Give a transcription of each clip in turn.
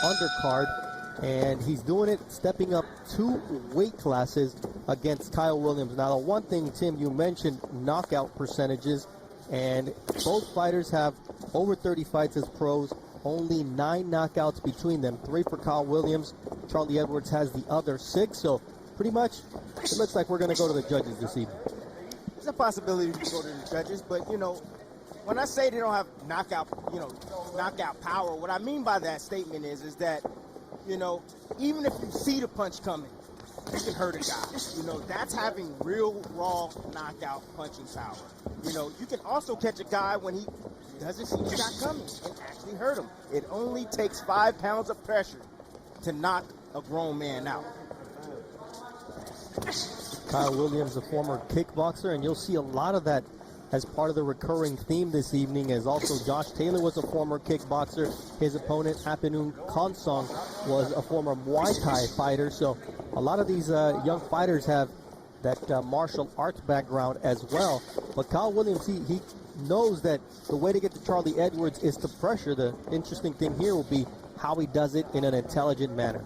undercard, and he's doing it stepping up 2 weight classes against Kyle Williams. Now, the one thing, Tim, you mentioned knockout percentages, and both fighters have over 30 fights as pros, only 9 knockouts between them, 3 for Kyle Williams. Charlie Edwards has the other 6, so pretty much it looks like we're going to go to the judges this evening. There's a possibility to go to the judges, but, you know, when I say they don't have knockout power, what I mean by that statement is that, you know, even if you see the punch coming, you can hurt a guy. You know, that's having real, raw knockout punching power. You know, you can also catch a guy when he doesn't see the shot coming and actually hurt him. It only takes 5 pounds of pressure to knock a grown man out. Kyle Williams, a former kickboxer, and you'll see a lot of that as part of the recurring theme this evening, as also Josh Taylor was a former kickboxer. His opponent, Apinun Konsong, was a former Muay Thai fighter. So a lot of these young fighters have that martial arts background as well. But Kyle Williams, he knows that the way to get to Charlie Edwards is to pressure. The interesting thing here will be how he does it in an intelligent manner.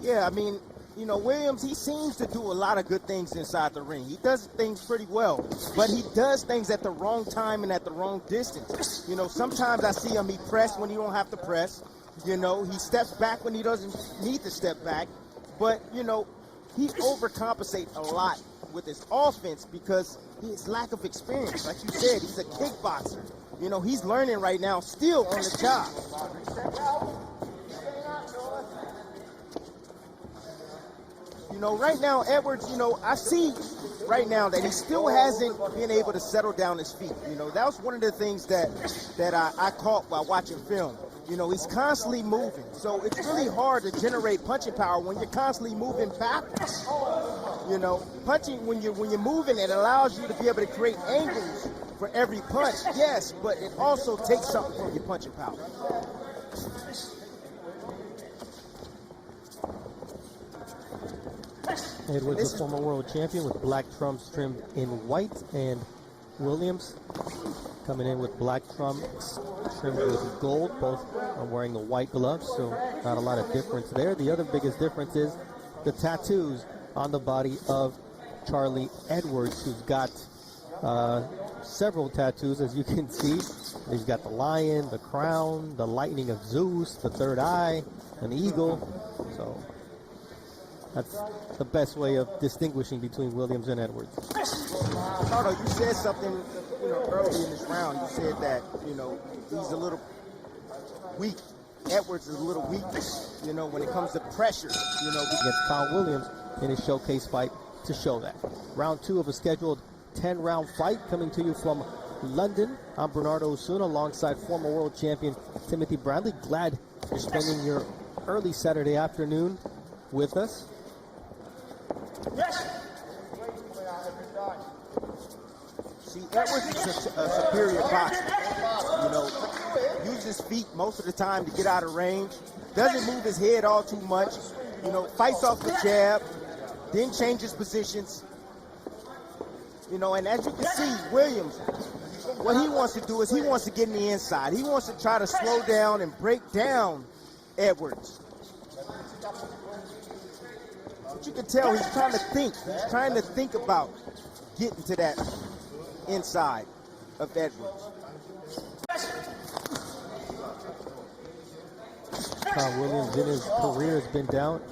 Yeah, I mean, you know, Williams, he seems to do a lot of good things inside the ring. He does things pretty well, but he does things at the wrong time and at the wrong distance. You know, sometimes I see him, he press when he don't have to press. You know, he steps back when he doesn't need to step back. But, you know, he overcompensates a lot with his offense because his lack of experience. Like you said, he's a kickboxer. You know, he's learning right now, still on the job. You know, right now, Edwards, you know, I see right now that he still hasn't been able to settle down his feet. You know, that was one of the things that I caught while watching film. You know, he's constantly moving. So it's really hard to generate punching power when you're constantly moving backwards. You know, punching, when you're moving, it allows you to be able to create angles for every punch, yes, but it also takes something from your punching power. Edwards, a former world champion, with black trumps trimmed in white, and Williams coming in with black trumps trimmed with gold. Both are wearing the white gloves, so not a lot of difference there. The other biggest difference is the tattoos on the body of Charlie Edwards, who's got several tattoos, as you can see. He's got the lion, the crown, the lightning of Zeus, the third eye, an eagle. So that's the best way of distinguishing between Williams and Edwards. Ricardo, you said something, you know, early in this round. You said that, you know, he's a little weak. Edwards is a little weak, you know, when it comes to pressure, you know. Against Kyle Williams in his showcase fight to show that. Round 2 of a scheduled 10-round fight coming to you from London. I'm Bernardo Osuna alongside former world champion Timothy Bradley. Glad you're spending your early Saturday afternoon with us. Yes. See, Edwards is a superior boxer. You know, uses his feet most of the time to get out of range. Doesn't move his head all too much. You know, fights off the jab, then changes positions. You know, and as you can see, Williams, what he wants to do is he wants to get in the inside. He wants to try to slow down and break down Edwards. But you can tell he's trying to think. He's trying to think about getting to that inside of Edwards. Kyle Williams in his career has been down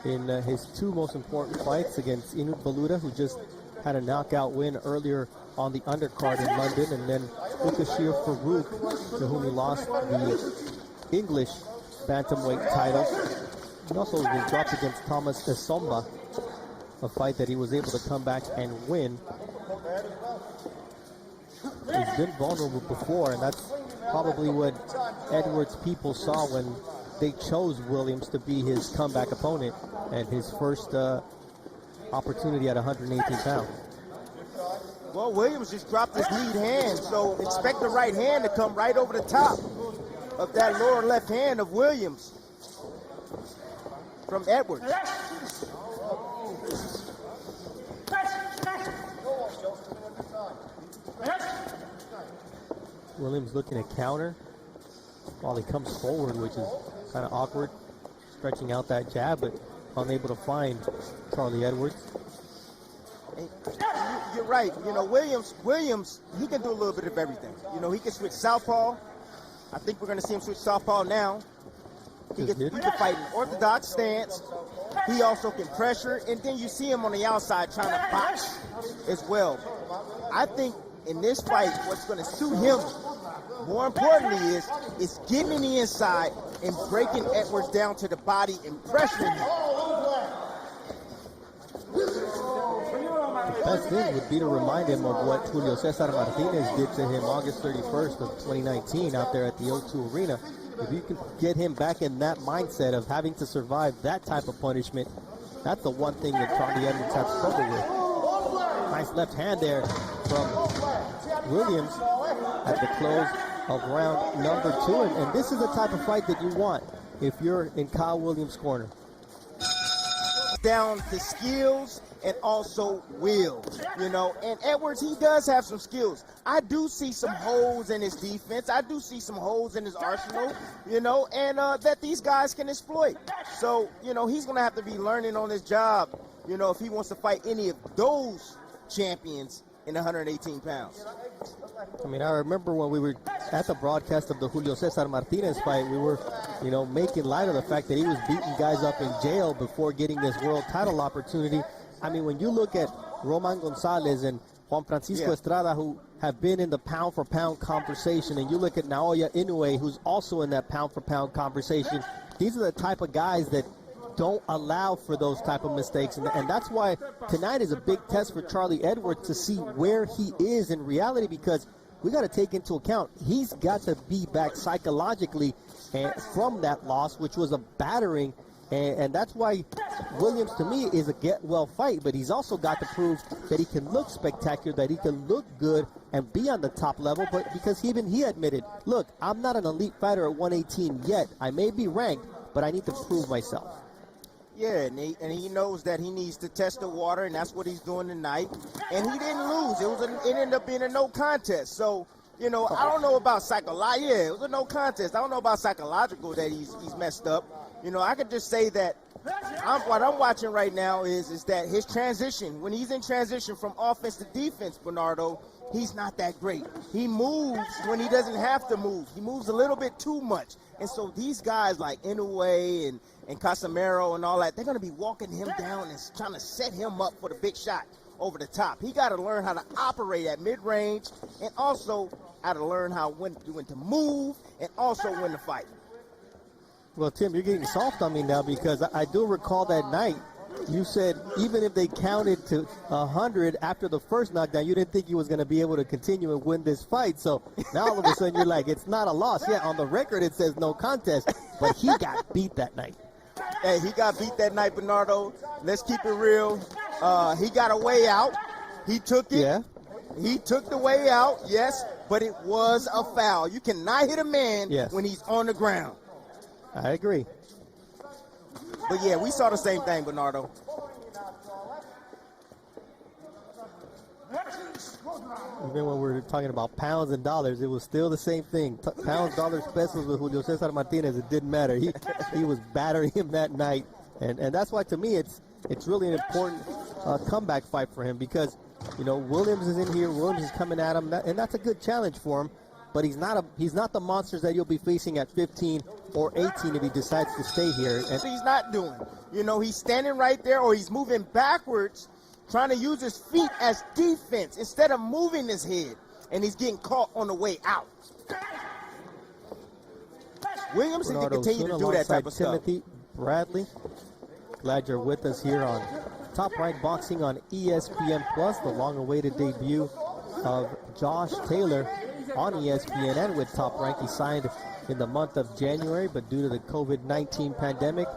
in his 2 most important fights against Inut Baluta, who just had a knockout win earlier on the undercard in London, and then Ukashir Farouk, to whom he lost the English bantamweight title. He also was dropped against Thomas Essomba, a fight that he was able to come back and win. He's been vulnerable before, and that's probably what Edwards' people saw when they chose Williams to be his comeback opponent and his first opportunity at 118 pounds. Well, Williams just dropped his lead hand, so expect the right hand to come right over the top of that lower left hand of Williams from Edwards. Williams looking to counter while he comes forward, which is kind of awkward, stretching out that jab, but unable to find Charlie Edwards. You're right. You know, Williams, he can do a little bit of everything. You know, he can switch southpaw. I think we're going to see him switch southpaw now. He can fight an orthodox stance. He also can pressure, and then you see him on the outside trying to box as well. I think in this fight, what's going to suit him, more importantly, is getting in the inside and breaking Edwards down to the body and pressuring him. The best thing would be to remind him of what Julio Cesar Martinez did to him August 31st of 2019 out there at the O2 Arena. If you can get him back in that mindset of having to survive that type of punishment, that's the one thing that Charlie Edwards has struggled with. Nice left hand there from Williams at the close of round number 2. And this is the type of fight that you want if you're in Kyle Williams' corner. Down to skills and also will, you know, and Edwards, he does have some skills. I do see some holes in his defense. I do see some holes in his arsenal, you know, and that these guys can exploit. So, you know, he's going to have to be learning on his job, you know, if he wants to fight any of those champions in 118 pounds. I mean, I remember when we were at the broadcast of the Julio Cesar Martinez fight, we were, you know, making light of the fact that he was beating guys up in jail before getting this world title opportunity. I mean, when you look at Roman Gonzalez and Juan Francisco Estrada, who have been in the pound-for-pound conversation, and you look at Naoya Inoue, who's also in that pound-for-pound conversation, these are the type of guys that don't allow for those type of mistakes. And that's why tonight is a big test for Charlie Edwards to see where he is in reality, because we got to take into account he's got to be back psychologically from that loss, which was a battering. And that's why Williams, to me, is a get-well fight. But he's also got to prove that he can look spectacular, that he can look good and be on the top level. But because even he admitted, look, I'm not an elite fighter at 118 yet. I may be ranked, but I need to prove myself. Yeah, and he knows that he needs to test the water, and that's what he's doing tonight. And he didn't lose. It ended up being a no contest. So, you know, I don't know about psychological. Yeah, it was a no contest. I don't know about psychological that he's messed up. You know, I could just say that what I'm watching right now is that his transition, when he's in transition from offense to defense, Bernardo, he's not that great. He moves when he doesn't have to move. He moves a little bit too much. And so these guys like Inoue and Casimero and all that, they're going to be walking him down and trying to set him up for the big shot over the top. He got to learn how to operate at mid-range and also how to learn when to move and also when to fight. Well, Tim, you're getting soft on me now, because I do recall that night you said even if they counted to 100 after the first knockdown, you didn't think he was going to be able to continue and win this fight. So now all of a sudden you're like, it's not a loss. Yeah, on the record it says no contest, but he got beat that night. Hey, he got beat that night, Bernardo. Let's keep it real. He got a way out. He took it. Yeah. He took the way out, yes, but it was a foul. You cannot hit a man when he's on the ground. I agree. But, yeah, we saw the same thing, Bernardo. Even when we were talking about pounds and dollars, it was still the same thing. Pounds, dollars, pesos with Julio Cesar Martinez, it didn't matter. He was battering him that night. And that's why, to me, it's really an important comeback fight for him, because, you know, Williams is in here. Williams is coming at him, and that's a good challenge for him. But he's not the monsters that you'll be facing at 15 or 18 if he decides to stay here. And he's not doing. You know, he's standing right there, or he's moving backwards, trying to use his feet as defense instead of moving his head, and he's getting caught on the way out. Williams needs to continue to do that type of Timothy Bradley. Glad you're with us here on Top Rank Boxing on ESPN Plus, the long-awaited debut of Josh Taylor on ESPN and with Top Rank. He signed in the month of January, but due to the COVID-19 pandemic,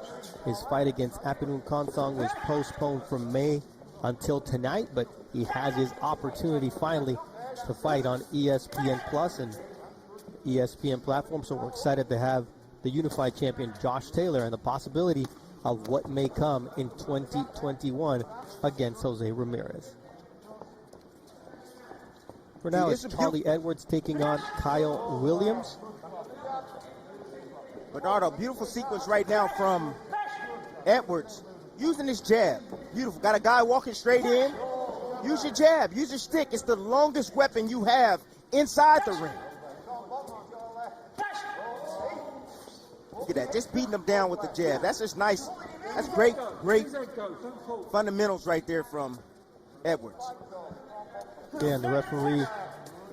his fight against Apinun Konsong was postponed from May until tonight, but he has his opportunity finally to fight on ESPN Plus and ESPN platform. So we're excited to have the unified champion Josh Taylor and the possibility of what may come in 2021 against Jose Ramirez. For now, it's Charlie Edwards taking on Kyle Williams. Bernardo, beautiful sequence right now from Edwards. Using his jab. Beautiful. Got a guy walking straight in. Use your jab. Use your stick. It's the longest weapon you have inside the ring. Look at that. Just beating him down with the jab. That's just nice. That's great fundamentals right there from Edwards. Yeah, and the referee,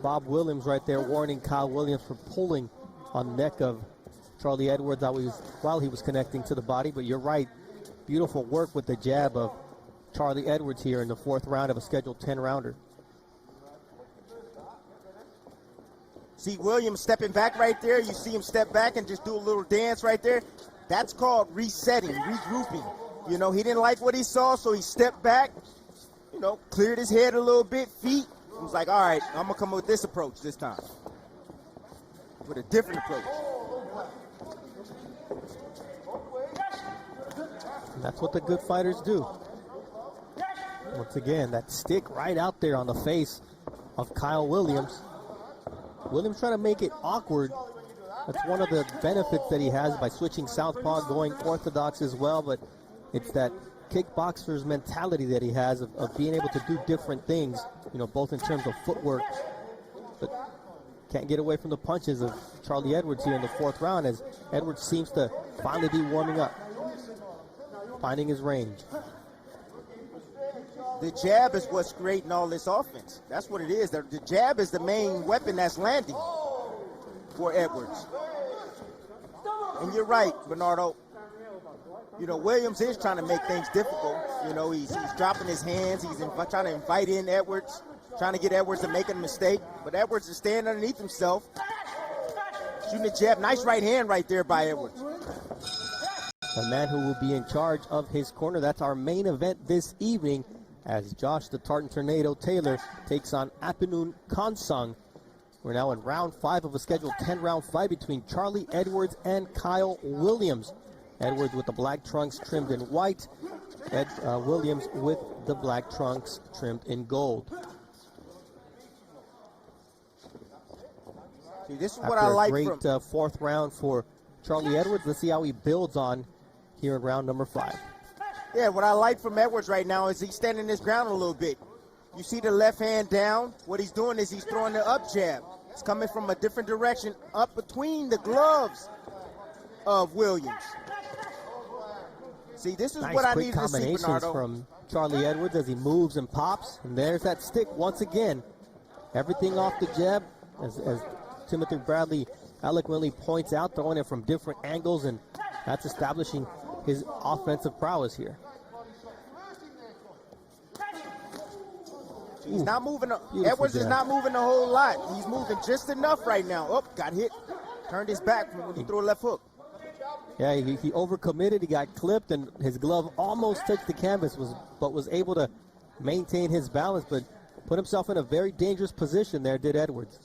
Bob Williams, right there warning Kyle Williams for pulling on the neck of Charlie Edwards while he was connecting to the body. But you're right. Beautiful work with the jab of Charlie Edwards here in the 4th round of a scheduled 10-rounder. See Williams stepping back right there. You see him step back and just do a little dance right there. That's called resetting, regrouping. You know, he didn't like what he saw, so he stepped back, you know, cleared his head a little bit, feet. He was like, all right, I'm going to come with this approach this time. With a different approach. And that's what the good fighters do. Once again, that stick right out there on the face of Kyle Williams. Williams trying to make it awkward. That's one of the benefits that he has by switching southpaw, going orthodox as well, but it's that kickboxer's mentality that he has of being able to do different things, you know, both in terms of footwork, but can't get away from the punches of Charlie Edwards here in the 4th round, as Edwards seems to finally be warming up, finding his range. The jab is what's creating all this offense. That's what it is. The jab is the main weapon that's landing for Edwards. And you're right, Bernardo. You know, Williams is trying to make things difficult. You know, he's dropping his hands. He's trying to invite in Edwards, trying to get Edwards to make a mistake. But Edwards is staying underneath himself, shooting a jab. Nice right hand right there by Edwards. The man who will be in charge of his corner. That's our main event this evening, as Josh the Tartan Tornado Taylor takes on Apinun Konsung. We're now in round 5 of a scheduled 10-round fight between Charlie Edwards and Kyle Williams. Edwards with the black trunks trimmed in white. Williams with the black trunks trimmed in gold. See, this is what I like from... Great 4th round for Charlie Edwards. Let's see how he builds on here in round number 5. Yeah, what I like from Edwards right now is he's standing his ground a little bit. You see the left hand down. What he's doing is he's throwing the up jab. It's coming from a different direction, up between the gloves of Williams. See, this is nice what I quick need to see, combinations Bernardo. From Charlie Edwards as he moves and pops. And there's that stick once again. Everything off the jab, as Timothy Bradley eloquently points out, throwing it from different angles, and that's establishing his offensive prowess here. He's not moving. Edwards is not moving a whole lot. He's moving just enough right now. Oh, got hit. Turned his back when he threw a left hook. Yeah, he overcommitted. He got clipped, and his glove almost touched the canvas, but was able to maintain his balance, but put himself in a very dangerous position there, did Edwards.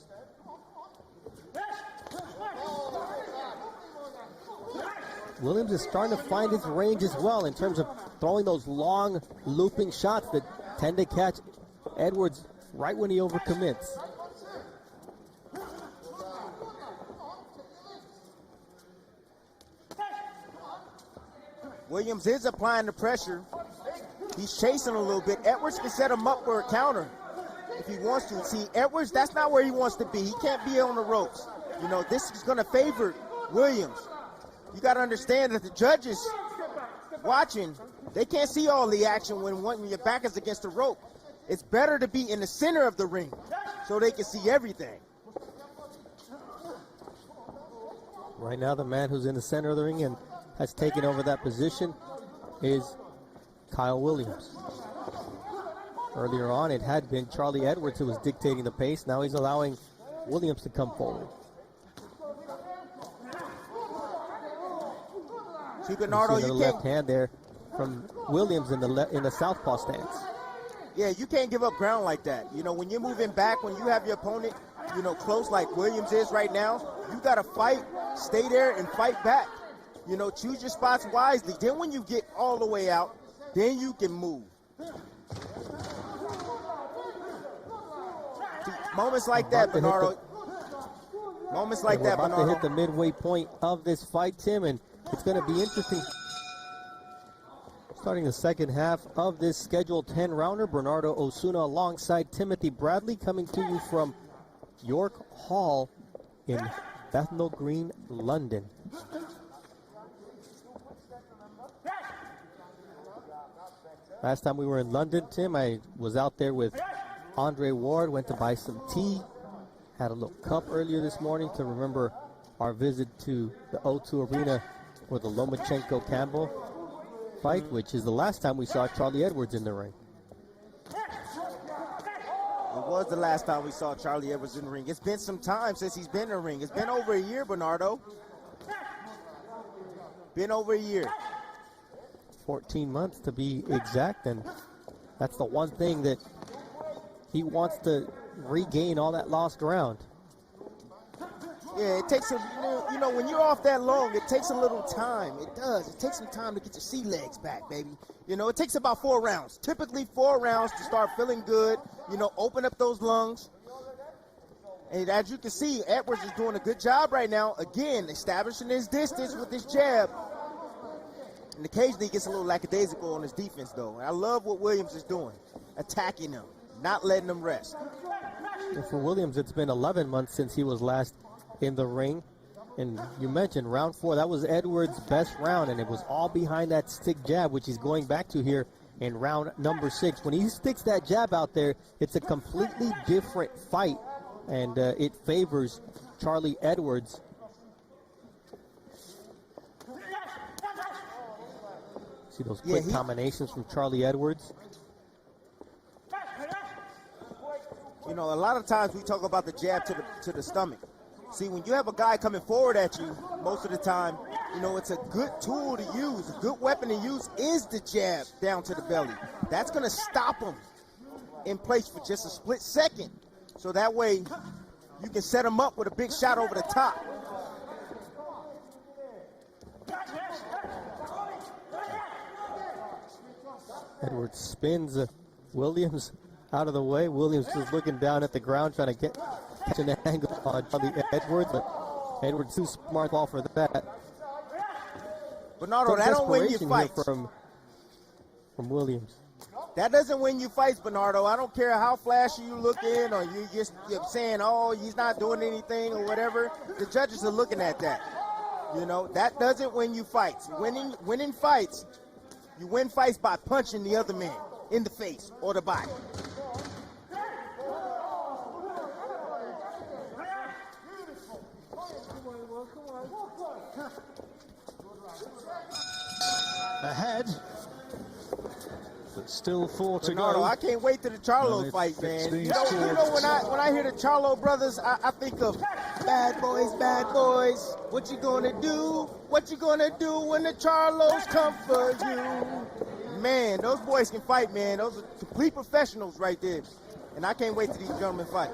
Williams is starting to find his range as well in terms of throwing those long looping shots that tend to catch Edwards right when he overcommits. Williams is applying the pressure. He's chasing a little bit. Edwards can set him up for a counter if he wants to. See, Edwards, that's not where he wants to be. He can't be on the ropes. You know, this is going to favor Williams. You got to understand that the judges watching, they can't see all the action when your back is against the rope. It's better to be in the center of the ring so they can see everything. Right now, the man who's in the center of the ring and has taken over that position is Kyle Williams. Earlier on, it had been Charlie Edwards who was dictating the pace. Now he's allowing Williams to come forward. See, Bernardo, you see the left hand there from Williams in the southpaw stance. Yeah, you can't give up ground like that. You know, when you're moving back, when you have your opponent, you know, close like Williams is right now, you got to fight, stay there and fight back. You know, choose your spots wisely. Then when you get all the way out, then you can move. See, moments like that, Bernardo. Moments like And we're that, about to Bernardo. hit the midway point of this fight, Tim, and it's going to be interesting. Starting the second half of this scheduled 10-rounder, Bernardo Osuna alongside Timothy Bradley, coming to you from York Hall in Bethnal Green, London. Last time we were in London, Tim, I was out there with Andre Ward, went to buy some tea, had a little cup earlier this morning to remember our visit to the O2 Arena for the Lomachenko-Campbell fight, which is the last time we saw Charlie Edwards in the ring. It was the last time we saw Charlie Edwards in the ring. It's been some time since he's been in the ring. It's been over a year, Bernardo. Been over a year. 14 months to be exact, and that's the one thing that he wants to regain all that lost ground. Yeah, it takes you know, when you're off that long, it takes a little time. It does. It takes some time to get your sea legs back, baby. You know, it takes about 4 rounds. Typically 4 rounds to start feeling good, you know, open up those lungs. And as you can see, Edwards is doing a good job right now. Again, establishing his distance with his jab. And occasionally he gets a little lackadaisical on his defense, though. And I love what Williams is doing, attacking him, not letting him rest. And for Williams, it's been 11 months since he was last in the ring. And you mentioned round 4, that was Edwards' best round, and it was all behind that stick jab, which he's going back to here in round number 6. When he sticks that jab out there, it's a completely different fight, and it favors Charlie Edwards. See those quick combinations from Charlie Edwards. You know, a lot of times we talk about the jab to the stomach. See, when you have a guy coming forward at you, most of the time, you know, it's a good tool to use. A good weapon to use is the jab down to the belly. That's going to stop him in place for just a split second. So that way you can set him up with a big shot over the top. Edwards spins Williams out of the way. Williams just looking down at the ground, trying to catch an angle on Charlie Edwards, but Edwards too smart ball for that. Bernardo, that don't win you fights. From Williams. That doesn't win you fights, Bernardo. I don't care how flashy you look in, or you're saying, oh, he's not doing anything or whatever. The judges are looking at that. You know, that doesn't win you fights. Winning fights, you win fights by punching the other man in the face or the body. Ahead, but still 4 to Bernardo, go. I can't wait to the Charlo fight, man. You know when I hear the Charlo brothers, I think of bad boys. What you gonna do? What you gonna do when the Charlos come for you? Man, those boys can fight, man. Those are complete professionals right there. And I can't wait till these gentlemen fight.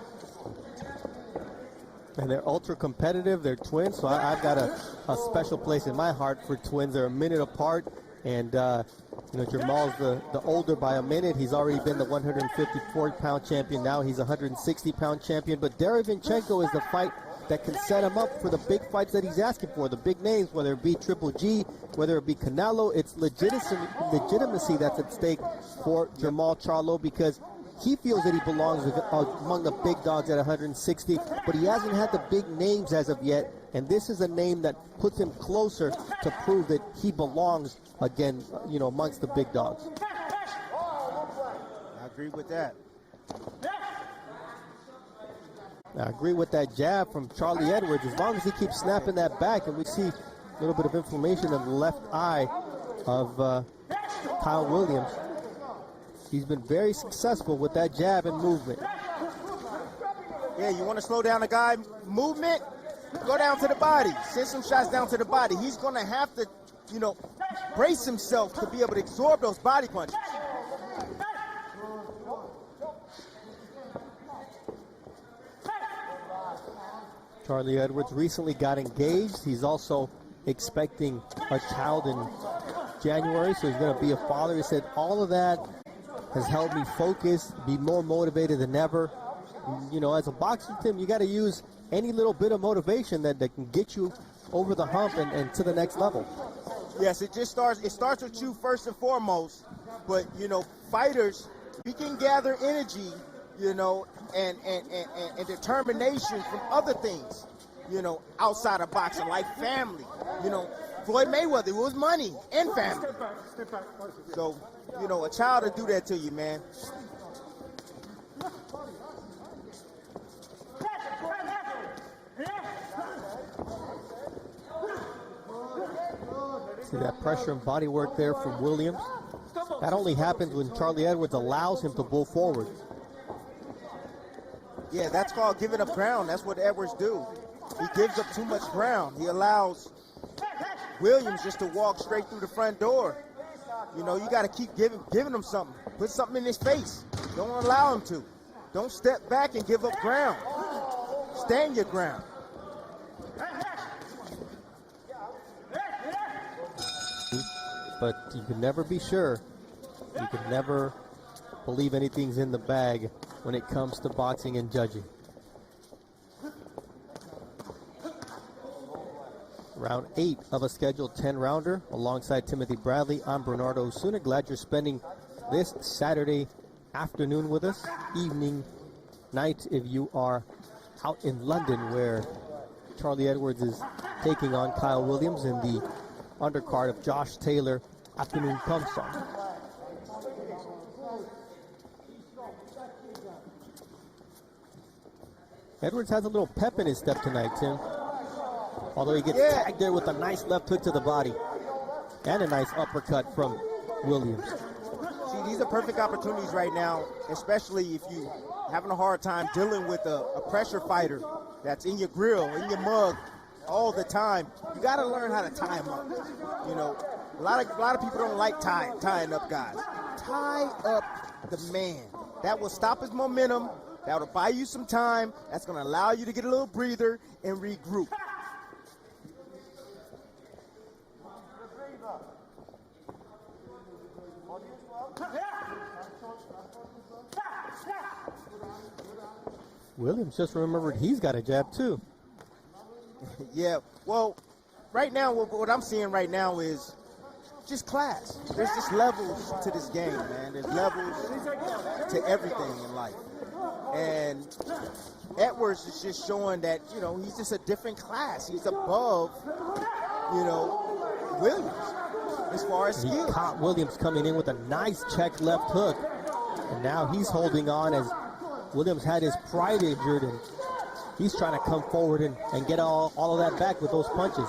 And they're ultra competitive. They're twins, so I've got a special place in my heart for twins. They're a minute apart, and you know, Jamal's the older by a minute. He's already been the 154-pound champion. Now he's a 160-pound champion. But Derevyanchenko is the fight that can set him up for the big fights that he's asking for, the big names, whether it be Triple G, whether it be Canelo. It's legitimacy that's at stake for Jamal Charlo, because he feels that he belongs among the big dogs at 160, but he hasn't had the big names as of yet, and this is a name that puts him closer to prove that he belongs again, you know, amongst the big dogs. I agree with that. I agree with that jab from Charlie Edwards. As long as he keeps snapping that back, and we see a little bit of inflammation in the left eye of Kyle Williams. He's been very successful with that jab and movement. Yeah, you want to slow down a guy movement? Go down to the body. Send some shots down to the body. He's going to have to, you know, brace himself to be able to absorb those body punches. Charlie Edwards recently got engaged. He's also expecting a child in January, so he's going to be a father. He said all of that has helped me focus, be more motivated than ever. You know, as a boxer, Tim, you got to use any little bit of motivation that can get you over the hump and to the next level. Yes, it starts with you first and foremost, but, you know, fighters, we can gather energy, you know, and determination from other things, you know, outside of boxing, like family. You know, Floyd Mayweather, it was money and family. So, you know, a child will do that to you, man. See that pressure and body work there from Williams. That only happens when Charlie Edwards allows him to pull forward. Yeah, that's called giving up ground. That's what Edwards do. He gives up too much ground. He allows Williams just to walk straight through the front door. You know, you got to keep giving him something. Put something in his face. Don't allow him to. Don't step back and give up ground. Stand your ground. But you can never be sure. You can never believe anything's in the bag when it comes to boxing and judging. Round 8 of a scheduled 10-rounder. Alongside Timothy Bradley, I'm Bernardo Osuna. Glad you're spending this Saturday afternoon with us. Evening, night if you are out in London, where Charlie Edwards is taking on Kyle Williams in the undercard of Josh Taylor afternoon pump song. Edwards has a little pep in his step tonight, Tim. Although he gets tagged there with a nice left hook to the body and a nice uppercut from Williams. See, these are perfect opportunities right now, especially if you having a hard time dealing with a pressure fighter that's in your grill, in your mug all the time. You got to learn how to tie him up. You know, a lot of people don't like tying up guys. Tie up the man. That will stop his momentum. That will buy you some time. That's going to allow you to get a little breather and regroup. Williams just remembered he's got a jab too. Yeah, well, right now, what I'm seeing right now is just class. There's just levels to this game, man. There's levels to everything in life. And Edwards is just showing that, you know, he's just a different class. He's above, you know, Williams as far as skill. He caught Williams coming in with a nice check left hook. And now he's holding on as Williams had his pride injured, and he's trying to come forward and get all of that back with those punches.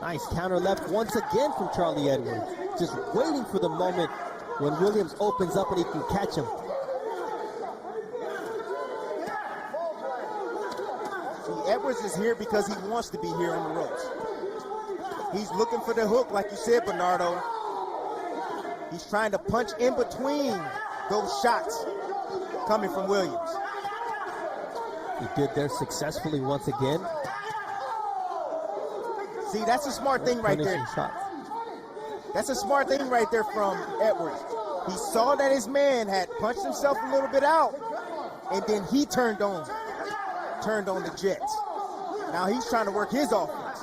Nice counter left once again from Charlie Edwards. Just waiting for the moment when Williams opens up and he can catch him. See, Edwards is here because he wants to be here on the ropes. He's looking for the hook, like you said, Bernardo. He's trying to punch in between those shots coming from Williams. He did there successfully once again. See, that's a smart thing right there. Shots. That's a smart thing right there from Edwards. He saw that his man had punched himself a little bit out, and then he turned on the jets. Now he's trying to work his offense.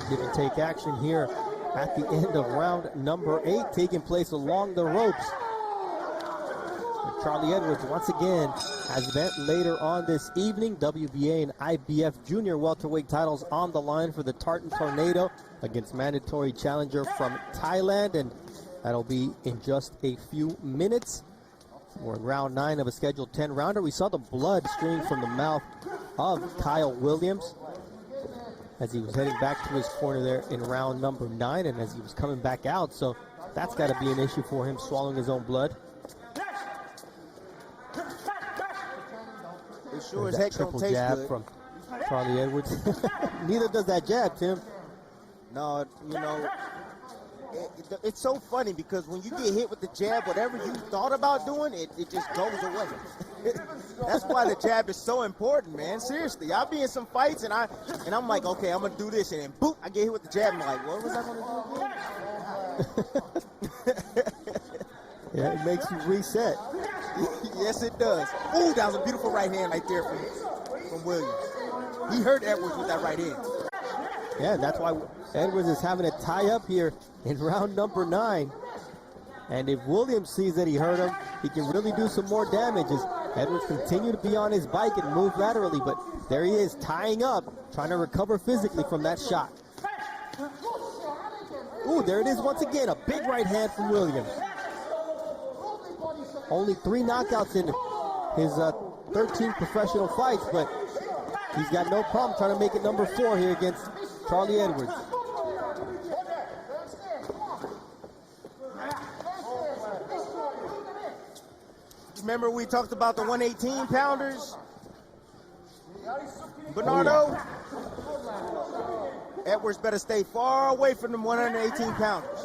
Give and take action here at the end of round number 8, taking place along the ropes. And Charlie Edwards once again has event later on this evening. WBA and IBF junior welterweight titles on the line for the Tartan Tornado against mandatory challenger from Thailand, and that'll be in just a few minutes. We're in round 9 of a scheduled 10-rounder. We saw the blood streaming from the mouth of Kyle Williams as he was heading back to his corner there in round number 9, and as he was coming back out, so that's got to be an issue for him, swallowing his own blood. It sure as heck don't triple taste jab good. from Charlie Edwards. Neither does that jab, Tim. No, you know, it's so funny because when you get hit with the jab, whatever you thought about doing, it just goes away. That's why the jab is so important, man. Seriously, I'll be in some fights and I'm like, okay, I'm gonna do this, and then boop, I get hit with the jab, and I'm like, what was I gonna do again? Yeah, it makes you reset. Yes, it does. Ooh, that was a beautiful right hand right there from Williams. He hurt Edwards with that right hand. Yeah, that's why Edwards is having a tie up here in round number 9. And if Williams sees that he hurt him, he can really do some more damage as Edwards continue to be on his bike and move laterally. But there he is, tying up, trying to recover physically from that shot. Ooh, there it is once again, a big right hand from Williams. Only 3 knockouts in his 13 professional fights, but he's got no problem trying to make it number 4 here against Charlie Edwards. Remember we talked about the 118 pounders? Bernardo? Edwards better stay far away from them 118 pounders.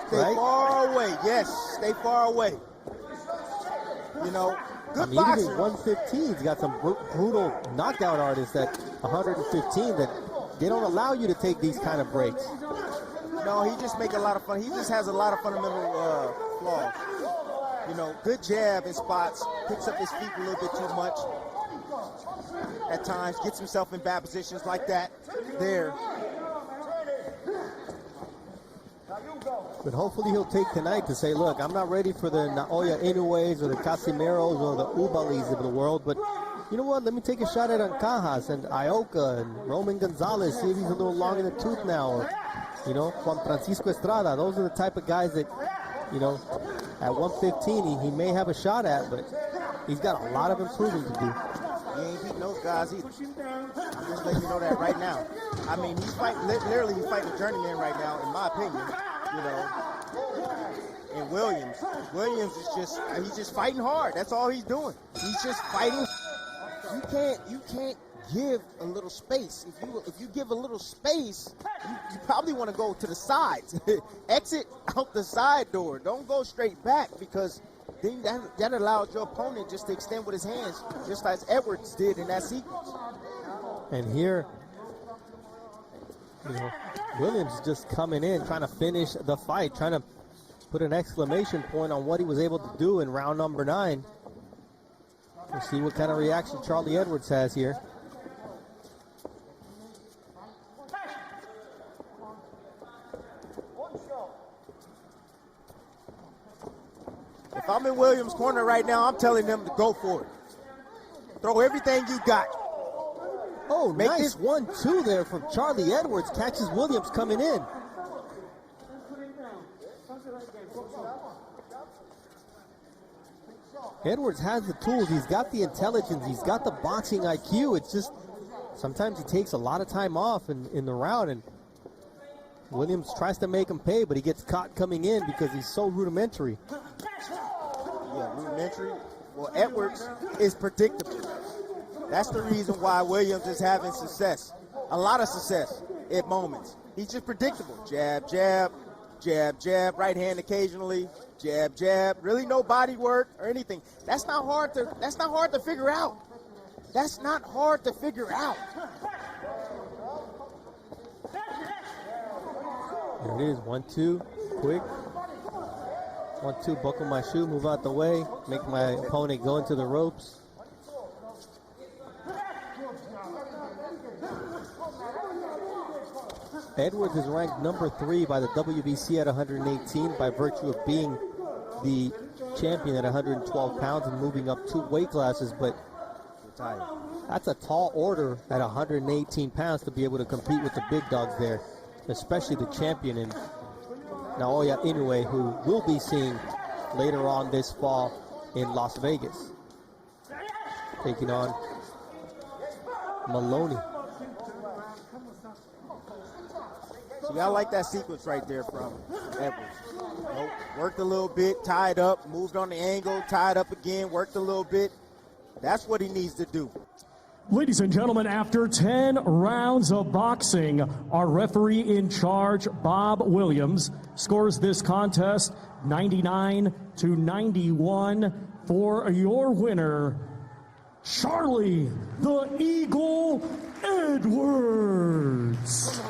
Stay far away. Yes, stay far away. You know, good boxer. Even at 115, he's got some brutal knockout artists at 115 that they don't allow you to take these kind of breaks. No, he just make a lot of fun. He just has a lot of fundamental flaws. You know, good jab in spots, picks up his feet a little bit too much at times, gets himself in bad positions like that there. But hopefully he'll take tonight to say, look, I'm not ready for the Naoya Inoues or the Casimiros or the Ubalis of the world, but you know what? Let me take a shot at Ancajas and Ioka and Roman Gonzalez, see if he's a little long in the tooth now. Or, you know, Juan Francisco Estrada. Those are the type of guys that, you know, at 115 he may have a shot at, but he's got a lot of improving to do. He ain't beating those guys either. I'm just letting you know that right now. I mean, he's fighting, literally he's fighting a journeyman right now, in my opinion. You know, and Williams is he's just fighting hard. That's all he's doing. He's just fighting. You can't give a little space. If you give a little space, you probably want to go to the sides. Exit out the side door. Don't go straight back, because then that allows your opponent just to extend with his hands, just as Edwards did in that sequence. And here, you know, Williams is just coming in, trying to finish the fight, trying to put an exclamation point on what he was able to do in round number 9. We'll see what kind of reaction Charlie Edwards has here. If I'm in Williams' corner right now, I'm telling them to go for it. Throw everything you got. Oh, nice 1-2 there from Charlie Edwards. Catches Williams coming in. Edwards has the tools. He's got the intelligence. He's got the boxing IQ. It's just sometimes he takes a lot of time off in the round, and Williams tries to make him pay, but he gets caught coming in because he's so rudimentary. Yeah, rudimentary. Well, Edwards is predictable. That's the reason why Williams is having success. A lot of success at moments. He's just predictable. Jab, jab, jab, jab, right hand occasionally, jab, jab. Really no body work or anything. That's not hard to figure out. That's not hard to figure out. There it is, 1-2, quick. 1-2, buckle my shoe, move out the way, make my opponent go into the ropes. Edwards is ranked number 3 by the WBC at 118 by virtue of being the champion at 112 pounds and moving up 2 weight classes, but that's a tall order at 118 pounds to be able to compete with the big dogs there, especially the champion in Naoya Inoue, who we'll be seeing later on this fall in Las Vegas, taking on Maloney. See, I like that sequence right there from Edwards. You know, worked a little bit, tied up, moved on the angle, tied up again, worked a little bit. That's what he needs to do. Ladies and gentlemen, after 10 rounds of boxing, our referee in charge, Bob Williams, scores this contest 99-91 for your winner, Charlie the Eagle Edwards.